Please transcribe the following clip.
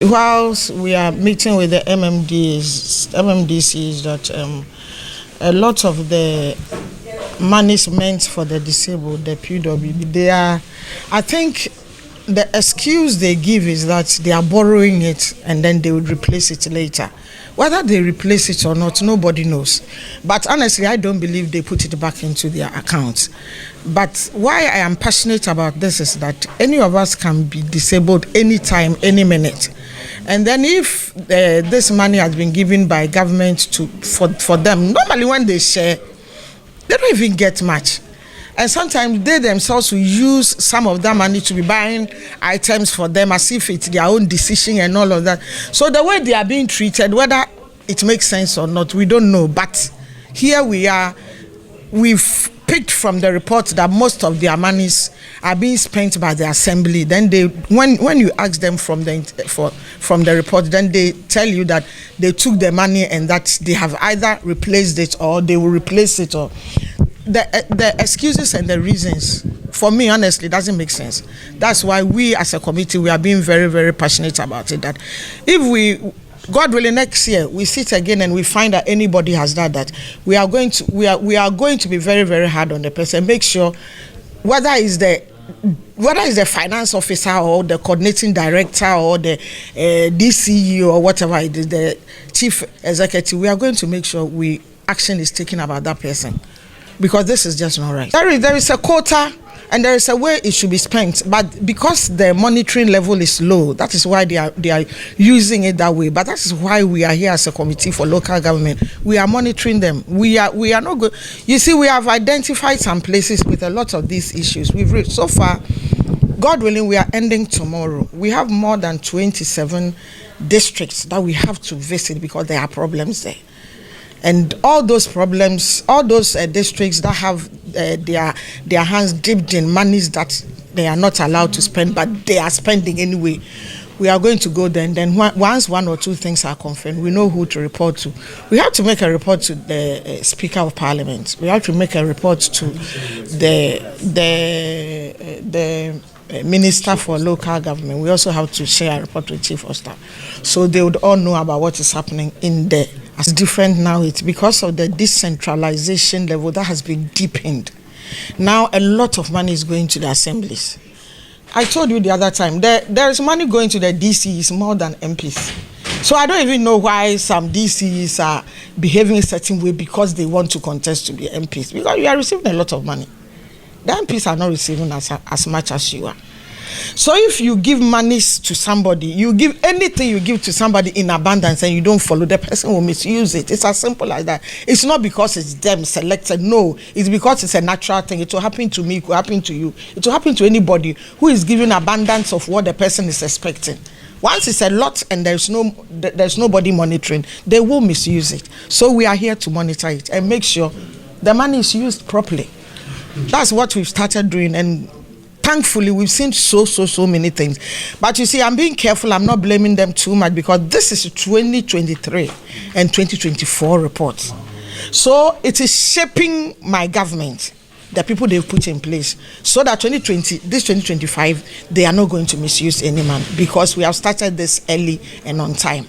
Whilst we are meeting with the MMDCs, that a lot of the monies meant for the disabled, the PWD, I think the excuse they give is that they are borrowing it and then they would replace it later. Whether they replace it or not, nobody knows. But honestly, I don't believe they put it back into their accounts. But why I am passionate about this is that any of us can be disabled anytime, any minute. And then if this money has been given by government for them, normally when they share, they don't even get much. And sometimes they themselves will use some of that money to be buying items for them as if it's their own decision and all of that. So the way they are being treated, whether it makes sense or not, we don't know. But here we are, we've picked from the report that most of their monies are being spent by the assembly. Then they, when you ask them from the report, then they tell you that they took the money and that they have either replaced it or they will replace it. Or the excuses and the reasons, for me, honestly, doesn't make sense. That's why we as a committee, we are being very, very passionate about it. That if we, God willing, next year we sit again and we find that anybody has done that, we are going to be very, very hard on the person. Make sure whether it's the finance officer or the coordinating director or the DCE or whatever it is, the chief executive, we are going to make sure action is taken about that person, because this is just not right. There is a quota and there is a way it should be spent, but because the monitoring level is low, that is why they are using it that way. But that is why we are here as a committee for local government. We are monitoring them. We are not good. You see, we have identified some places with a lot of these issues. We've reached so far. God willing, we are ending tomorrow. We have more than 27 districts that we have to visit because there are problems there. And all those problems, all those districts that have their hands dipped in monies that they are not allowed to spend, but they are spending anyway, we are going to go there. And then once one or two things are confirmed, we know who to report to. We have to make a report to the Speaker of Parliament. We have to make a report to the Minister for Local Government. We also have to share a report with Chief of Staff, so they would all know about what is happening in there. It's different now. It's because of the decentralization level that has been deepened. Now a lot of money is going to the assemblies. I told you the other time, there is money going to the DCs more than MPs. So I don't even know why some DCs are behaving a certain way because they want to contest to be MPs, because you are receiving a lot of money. The MPs are not receiving as much as you are. So if you give monies to somebody, you give anything you give to somebody in abundance and you don't follow, the person will misuse it. It's as simple as that. It's not because it's them selected. No, it's because it's a natural thing. It will happen to me, it will happen to you. It will happen to anybody who is giving abundance of what the person is expecting. Once it's a lot and there's nobody monitoring, they will misuse it. So we are here to monitor it and make sure the money is used properly. That's what we've started doing, and thankfully we've seen so many things. But you see, I'm being careful. I'm not blaming them too much because this is 2023 and 2024 reports. So it is shaping my government, the people they've put in place, so that 2025 they are not going to misuse any man, because we have started this early and on time.